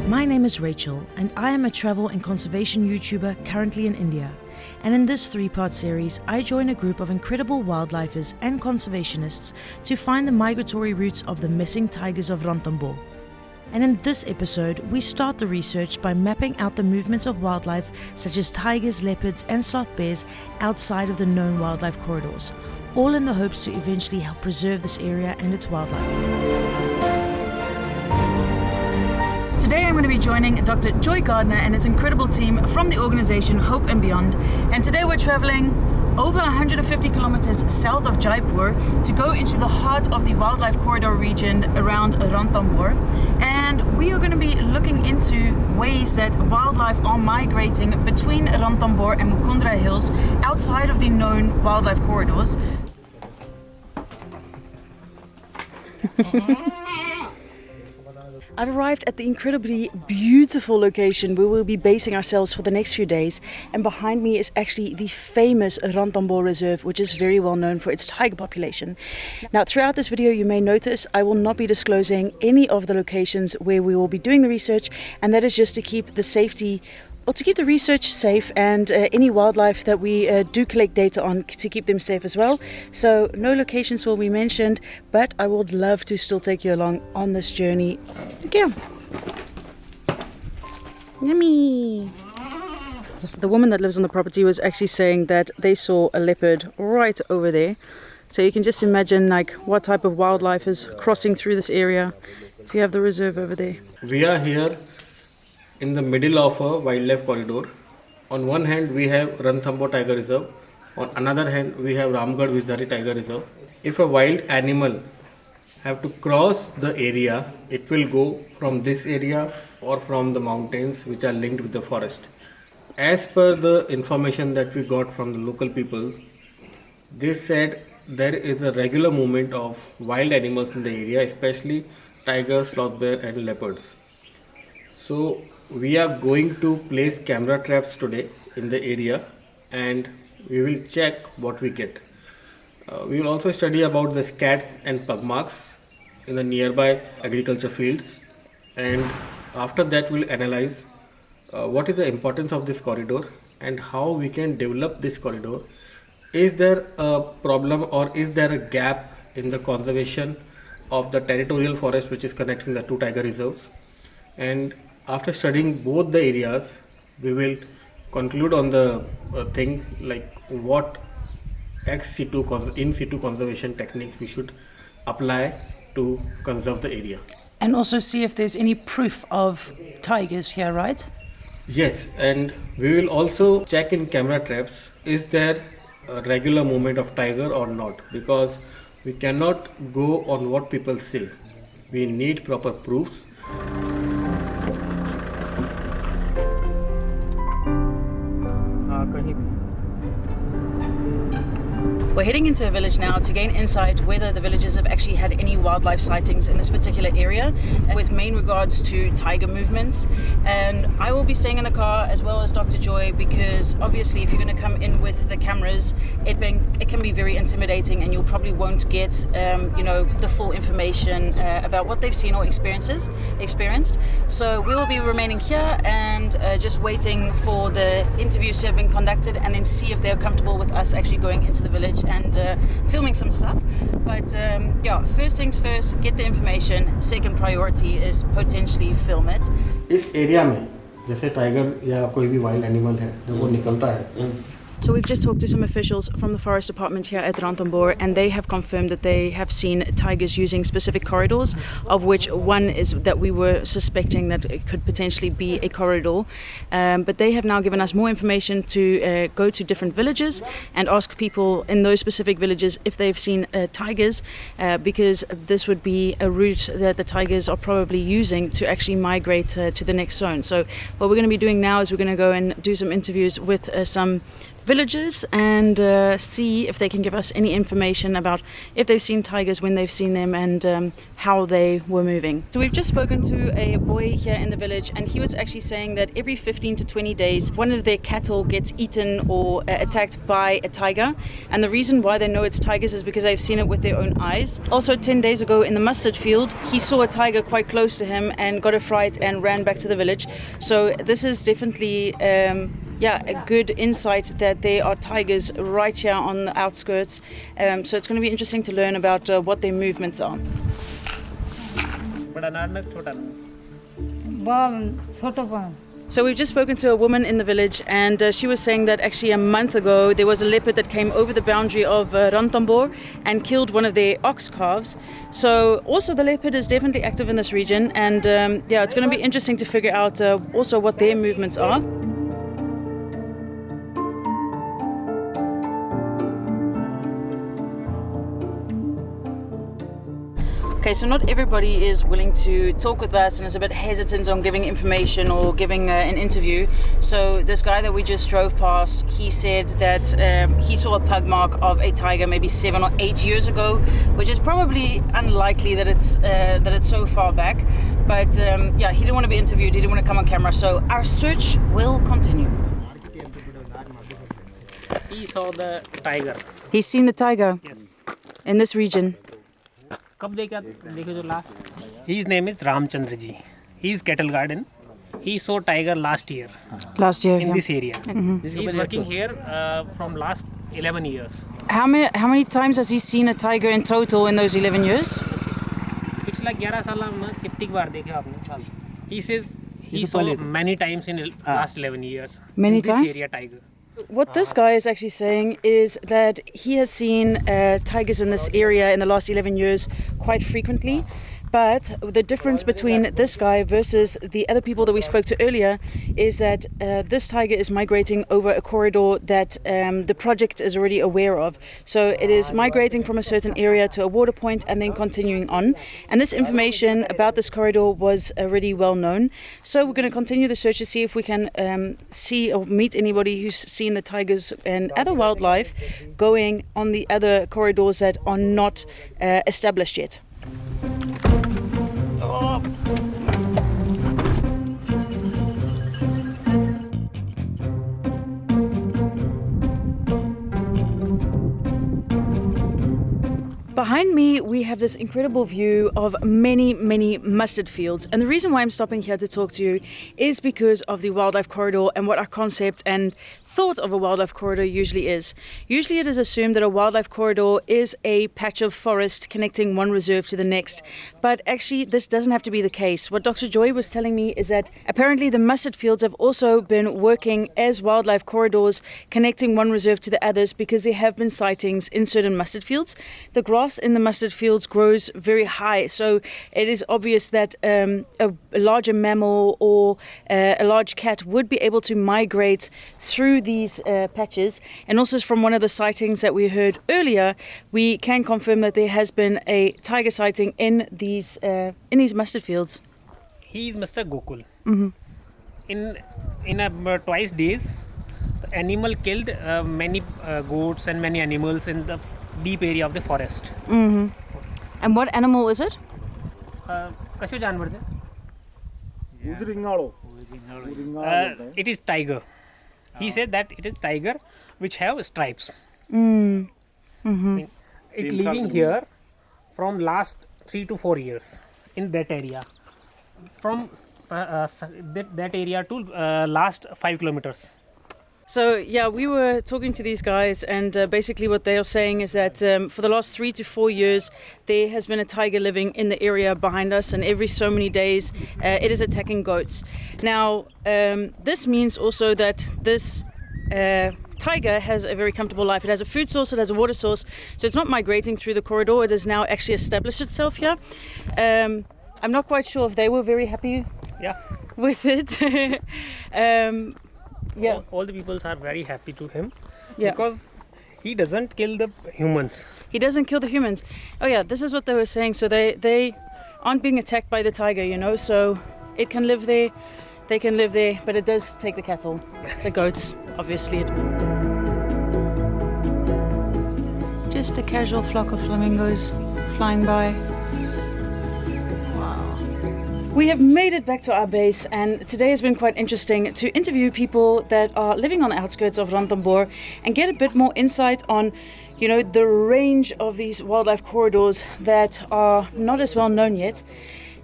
My name is Rachel, and I am a travel and conservation YouTuber currently in India. And in this 3-part series, I join a group of incredible wildlifers and conservationists to find the migratory routes of the missing tigers of Ranthambore. And in this episode, we start the research by mapping out the movements of wildlife such as tigers, leopards and sloth bears outside of the known wildlife corridors, all in the hopes to eventually help preserve this area and its wildlife. Today I'm going to be joining Dr. Joy Gardner and his incredible team from the organization Hope and Beyond, and today we're traveling over 150 kilometers south of Jaipur to go into the heart of the wildlife corridor region around Ranthambore, and we are going to be looking into ways that wildlife are migrating between Ranthambore and Mukundra hills outside of the known wildlife corridors. I've arrived at the incredibly beautiful location where we'll be basing ourselves for the next few days, and behind me is actually the famous Ranthambore Reserve, which is very well known for its tiger population. Now, throughout this video you may notice I will not be disclosing any of the locations where we will be doing the research, and that is just to keep the research safe and any wildlife that we do collect data on to keep them safe as well. So no locations will be mentioned, but I would love to still take you along on this journey. Okay. Yummy. The woman that lives on the property was actually saying that they saw a leopard right over there. So you can just imagine like what type of wildlife is crossing through this area if you have the reserve over there. We are here in the middle of a wildlife corridor. On one hand we have Ranthambore Tiger Reserve, on another hand we have Ramgarh Tiger Reserve. If a wild animal have to cross the area, it will go from this area or from the mountains which are linked with the forest. As per the information that we got from the local people, they said there is a regular movement of wild animals in the area, especially tigers, sloth bear and leopards. So we are going to place camera traps today in the area, and we will check what we get. We will also study about the scats and pug marks in the nearby agriculture fields, and after that we'll analyze what is the importance of this corridor and how we can develop this corridor. Is there a problem or is there a gap in the conservation of the territorial forest which is connecting the two tiger reserves? And after studying both the areas, we will conclude on the things like what in situ conservation techniques we should apply to conserve the area. And also see if there's any proof of tigers here, right? Yes, and we will also check in camera traps, is there a regular movement of tiger or not, because we cannot go on what people say. We need proper proofs. We're heading into a village now to gain insight whether the villagers have actually had any wildlife sightings in this particular area, with main regards to tiger movements. And I will be staying in the car as well as Dr. Joy, because obviously if you're going to come in with the cameras, it can be very intimidating, and you'll probably won't get the full information about what they've seen or experienced. So we will be remaining here and just waiting for the interviews to have been conducted, and then see if they're comfortable with us actually going into the village and filming some stuff. But first things first, get the information. Second priority is potentially film it. इस area में जैसे tiger या कोई भी wild animal है जब वो निकलता है. So we've just talked to some officials from the forest department here at Ranthambore, and they have confirmed that they have seen tigers using specific corridors, of which one is that we were suspecting that it could potentially be a corridor. But they have now given us more information to go to different villages and ask people in those specific villages if they've seen tigers, because this would be a route that the tigers are probably using to actually migrate to the next zone. So what we're going to be doing now is we're going to go and do some interviews with some villagers and see if they can give us any information about if they've seen tigers, when they've seen them, and how they were moving. So we've just spoken to a boy here in the village, and he was actually saying that every 15 to 20 days one of their cattle gets eaten or attacked by a tiger, and the reason why they know it's tigers is because they've seen it with their own eyes. Also 10 days ago in the mustard field, he saw a tiger quite close to him and got a fright and ran back to the village. So this is definitely a good insight that there are tigers right here on the outskirts. So it's going to be interesting to learn about what their movements are. So we've just spoken to a woman in the village, and she was saying that actually a month ago there was a leopard that came over the boundary of Ranthambore and killed one of their ox calves. So also the leopard is definitely active in this region, and it's going to be interesting to figure out also what their movements are. Okay, so not everybody is willing to talk with us and is a bit hesitant on giving information or giving an interview. So this guy that we just drove past, he said that he saw a pug mark of a tiger maybe 7 or 8 years ago, which is probably unlikely that it's so far back. But he didn't want to be interviewed, he didn't want to come on camera, so our search will continue. He saw the tiger. He's seen the tiger? Yes. In this region? His name is Ramchandra ji. He is cattle garden. He saw tiger last year. Last year, in this area. Mm-hmm. He is working here from last 11 years. How many times has he seen a tiger in total in those 11 years? पिछला 11 साल में कितनी बार देखे आपने? He says he saw many times in last 11 years. Many in times? This area tiger. What this guy is actually saying is that he has seen tigers in this area in the last 11 years quite frequently. But the difference between this guy versus the other people that we spoke to earlier is that this tiger is migrating over a corridor that the project is already aware of. So it is migrating from a certain area to a water point and then continuing on. And this information about this corridor was already well known. So we're going to continue the search to see if we can see or meet anybody who's seen the tigers and other wildlife going on the other corridors that are not established yet. Behind me, we have this incredible view of many, many mustard fields. And the reason why I'm stopping here to talk to you is because of the wildlife corridor and what our concept and thought of a wildlife corridor usually is. Usually it is assumed that a wildlife corridor is a patch of forest connecting one reserve to the next. But actually, this doesn't have to be the case. What Dr. Joy was telling me is that apparently the mustard fields have also been working as wildlife corridors connecting one reserve to the others because there have been sightings in certain mustard fields. The grass in the mustard fields grows very high, so it is obvious that a larger mammal or a large cat would be able to migrate through these patches. And also from one of the sightings that we heard earlier, we can confirm that there has been a tiger sighting in these mustard fields. He is Mr. Gokul. Mm-hmm. In twice days, the animal killed many goats and many animals in the deep area of the forest. Mm-hmm. And what animal is it? कशो जानवर थे? It is tiger. He said that it is tiger which have stripes. Mm-hmm. It living here from last 3 to 4 years in that area. From that area to last 5 kilometers. So yeah, we were talking to these guys, and basically what they are saying is that for the last 3 to 4 years there has been a tiger living in the area behind us, and every so many days it is attacking goats. Now this means also that this tiger has a very comfortable life. It has a food source, it has a water source, so it's not migrating through the corridor. It has now actually established itself here. I'm not quite sure if they were very happy with it. Yeah. All the people are very happy to him because he doesn't kill the humans. He doesn't kill the humans. Oh yeah, this is what they were saying. So they aren't being attacked by the tiger, you know, so it can live there, they can live there, but it does take the cattle, the goats, obviously. just a casual flock of flamingos flying by. We have made it back to our base, and today has been quite interesting to interview people that are living on the outskirts of Ranthambore and get a bit more insight on, you know, the range of these wildlife corridors that are not as well known yet.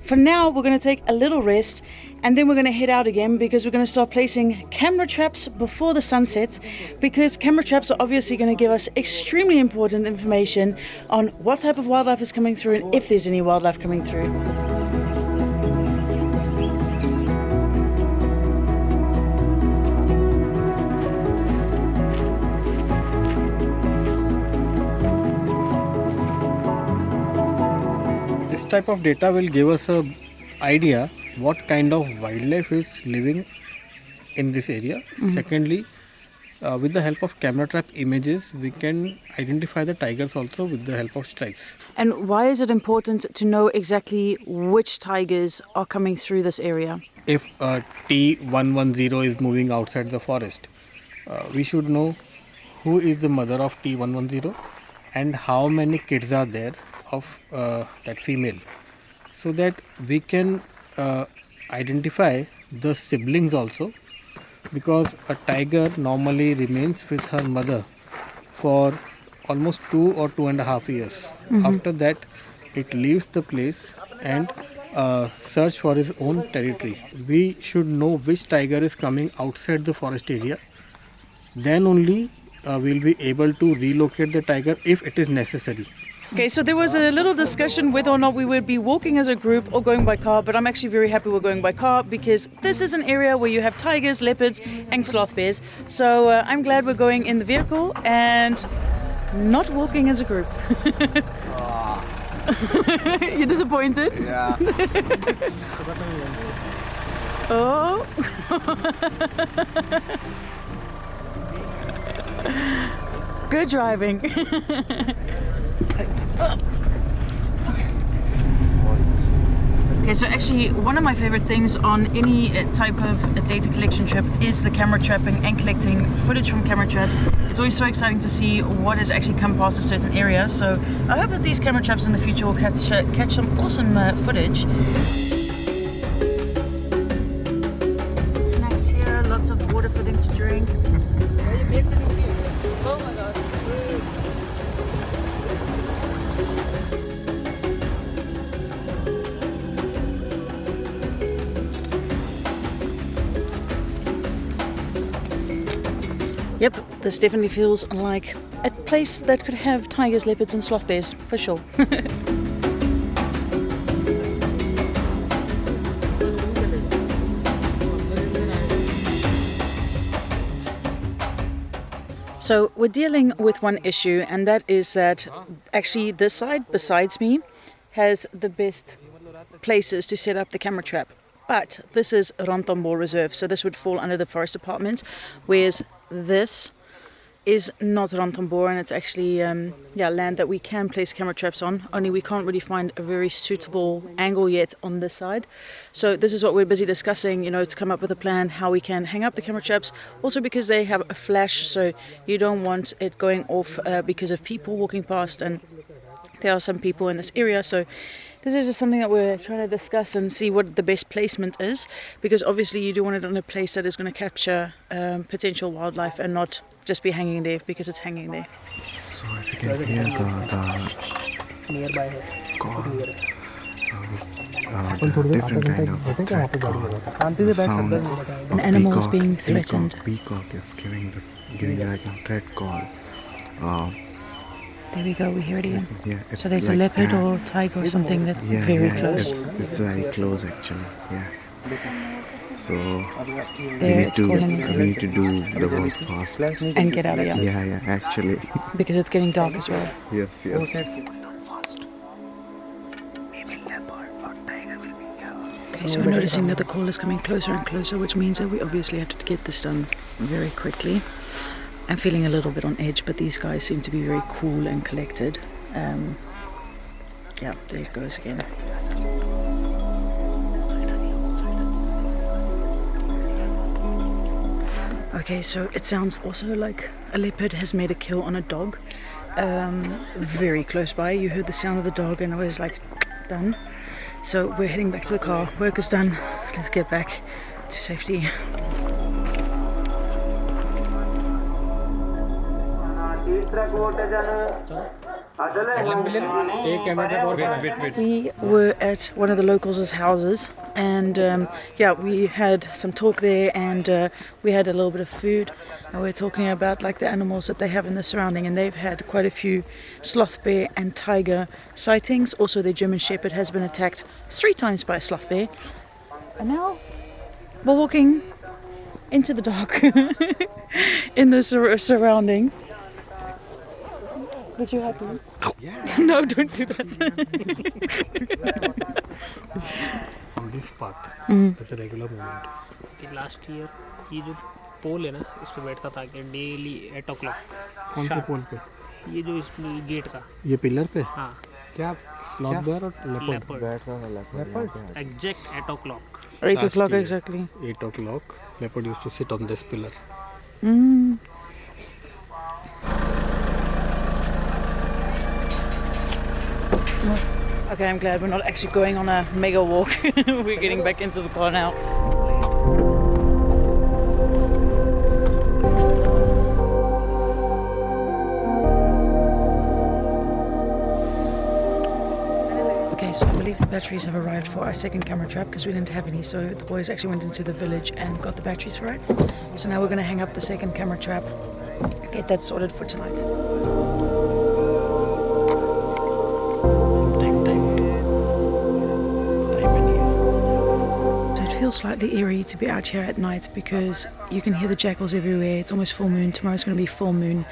For now, we're going to take a little rest, and then we're going to head out again because we're going to start placing camera traps before the sun sets, because camera traps are obviously going to give us extremely important information on what type of wildlife is coming through and if there's any wildlife coming through. This type of data will give us a idea what kind of wildlife is living in this area. Secondly, with the help of camera trap images, we can identify the tigers also with the help of stripes. And why is it important to know exactly which tigers are coming through this area? If T110 is moving outside the forest, we should know who is the mother of T110 and how many kids are there of that female, so that we can identify the siblings also, because a tiger normally remains with her mother for almost 2 or 2.5 years. After that, it leaves the place and search for its own territory. We should know which tiger is coming outside the forest area. Then only we'll be able to relocate the tiger if it is necessary. Okay, so there was a little discussion whether or not we would be walking as a group or going by car, but I'm actually very happy we're going by car because this is an area where you have tigers, leopards and sloth bears. So I'm glad we're going in the vehicle and not walking as a group. You're disappointed? Yeah. Oh. Good driving. Okay, so actually one of my favorite things on any type of data collection trip is the camera trapping and collecting footage from camera traps. It's always so exciting to see what has actually come past a certain area. So I hope that these camera traps in the future will catch some awesome footage. Snacks here, lots of water for them to drink. Oh my gosh. Yep, this definitely feels like a place that could have tigers, leopards and sloth bears, for sure. So we're dealing with one issue, and that is that actually this side besides me has the best places to set up the camera trap. But this is Ranthambore Reserve, so this would fall under the Forest Department, whereas this is not Ranthambore, and it's actually land that we can place camera traps on, only we can't really find a very suitable angle yet on this side. So this is what we're busy discussing, you know, to come up with a plan how we can hang up the camera traps, also because they have a flash, so you don't want it going off because of people walking past, and there are some people in this area. So this is just something that we're trying to discuss and see what the best placement is, because obviously you do want it on a place that is going to capture potential wildlife and not just be hanging there because it's hanging there. So if you can hear the nearby call, different kind of threat call. The sound of An animal is peacock. being threatened. Peacock is giving like a threat call. There we go, we hear it again. Yeah, it's So there's a like leopard that. or tiger or something that's Yeah, very yeah, close. It's very close actually. Yeah. So There it's calling we need to do the work fast. and get out of here Yeah, actually. because it's getting dark as well. Yes. Okay, so we're noticing that the call is coming closer and closer, which means that we obviously have to get this done very quickly. I'm feeling a little bit on edge, but these guys seem to be very cool and collected. Yeah, there it goes again. Okay, so it sounds also like a leopard has made a kill on a dog. very close by. You heard the sound of the dog and I was like, done. So we're heading back to the car. Work is done. Let's get back to safety. We were at one of the locals' houses and we had some talk there and we had a little bit of food and we're talking about like the animals that they have in the surrounding, and they've had quite a few sloth bear and tiger sightings. Also their German Shepherd has been attacked 3 times by a sloth bear, and now we're walking into the dark in the surrounding. But you happy? Yeah. No, don't do that. On this path, it's a regular movement. Last year ये जो पोल है ना, इस पे बैठता था कि daily 8 o'clock। कौन से पोल पे? ये जो इस गेट का। ये पिलर पे? हाँ। क्या? स्लॉथ बेयर और लेपर्ड? बैठ रहा था leopard. Exact 8 o'clock। 8 o'clock exactly. 8 o'clock, leopard used to sit on this pillar. Okay, I'm glad we're not actually going on a mega walk. We're getting back into the car now. Okay, so I believe the batteries have arrived for our second camera trap because we didn't have any, so the boys actually went into the village and got the batteries for it. So now we're going to hang up the second camera trap, get that sorted for tonight. Feels slightly eerie to be out here at night because you can hear the jackals everywhere. It's almost full moon. Tomorrow's going to be full moon,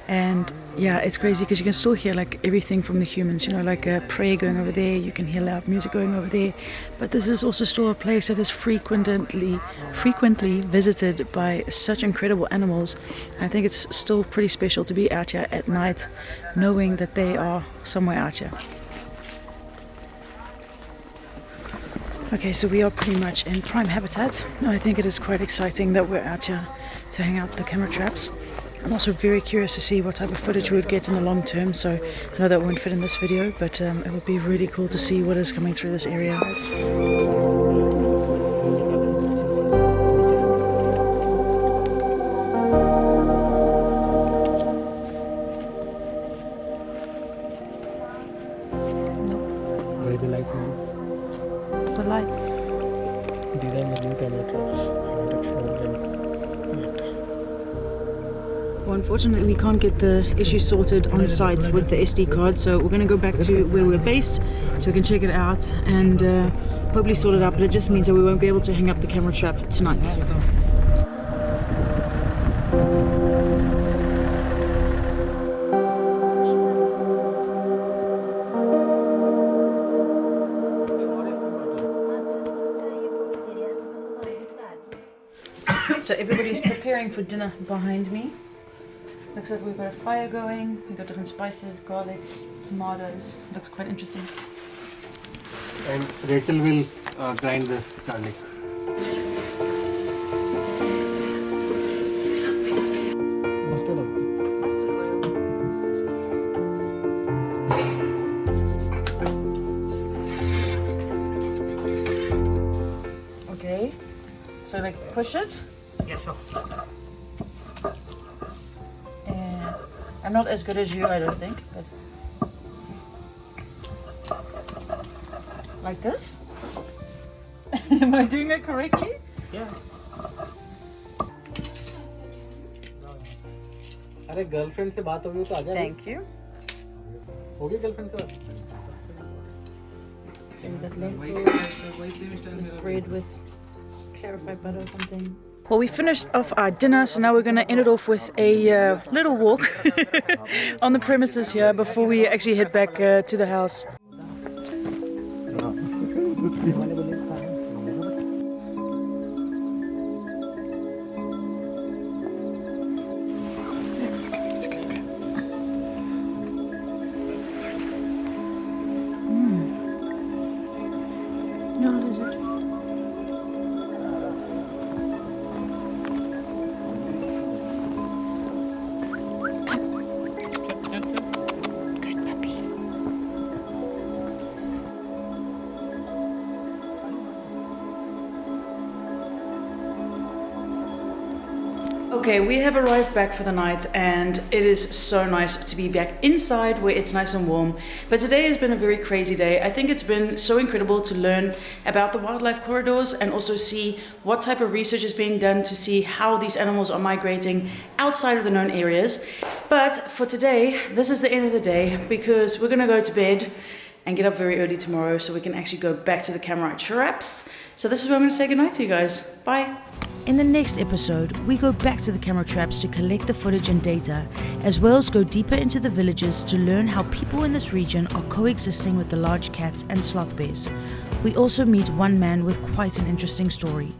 and yeah, it's crazy because you can still hear like everything from the humans, you know, like a prayer going over there, you can hear loud music going over there, but this is also still a place that is frequently visited by such incredible animals. I think it's still pretty special to be out here at night knowing that they are somewhere out here. Okay, so we are pretty much in prime habitat. I think it is quite exciting that we're out here to hang out the camera traps. I'm also very curious to see what type of footage we would get in the long term, so I know that won't fit in this video, but it would be really cool to see what is coming through this area. Where is the light now? The light. These are the new camera traps. I haven't explored them yet. Well, unfortunately, we can't get the issue sorted on site with the SD card, so we're going to go back to where we're based so we can check it out and hopefully sort it out, but it just means that we won't be able to hang up the camera trap tonight. So everybody's preparing for dinner behind me. Looks like we've got a fire going, we've got different spices, garlic, tomatoes. Looks quite interesting. And Rachel will grind this garlic. Mustard oil. Mustard oil. Okay, so like push it. Yeah, sure. And I'm not as good as you, I don't think, but like this. Am I doing it correctly? Yeah. अरे girlfriend से बात होगी तो आ जा. Thank you. होगी girlfriend से बात. So we got lentils, this bread with clarified butter or something. Well, we finished off our dinner, so now we're going to end it off with a little walk on the premises here before we actually head back to the house. No lizard. Okay, we have arrived back for the night and it is so nice to be back inside where it's nice and warm. But today has been a very crazy day. I think it's been so incredible to learn about the wildlife corridors and also see what type of research is being done to see how these animals are migrating outside of the known areas. But for today, this is the end of the day because we're gonna go to bed and get up very early tomorrow so we can actually go back to the camera traps. So this is where I'm gonna say goodnight to you guys. Bye. In the next episode, we go back to the camera traps to collect the footage and data, as well as go deeper into the villages to learn how people in this region are coexisting with the large cats and sloth bears. We also meet one man with quite an interesting story.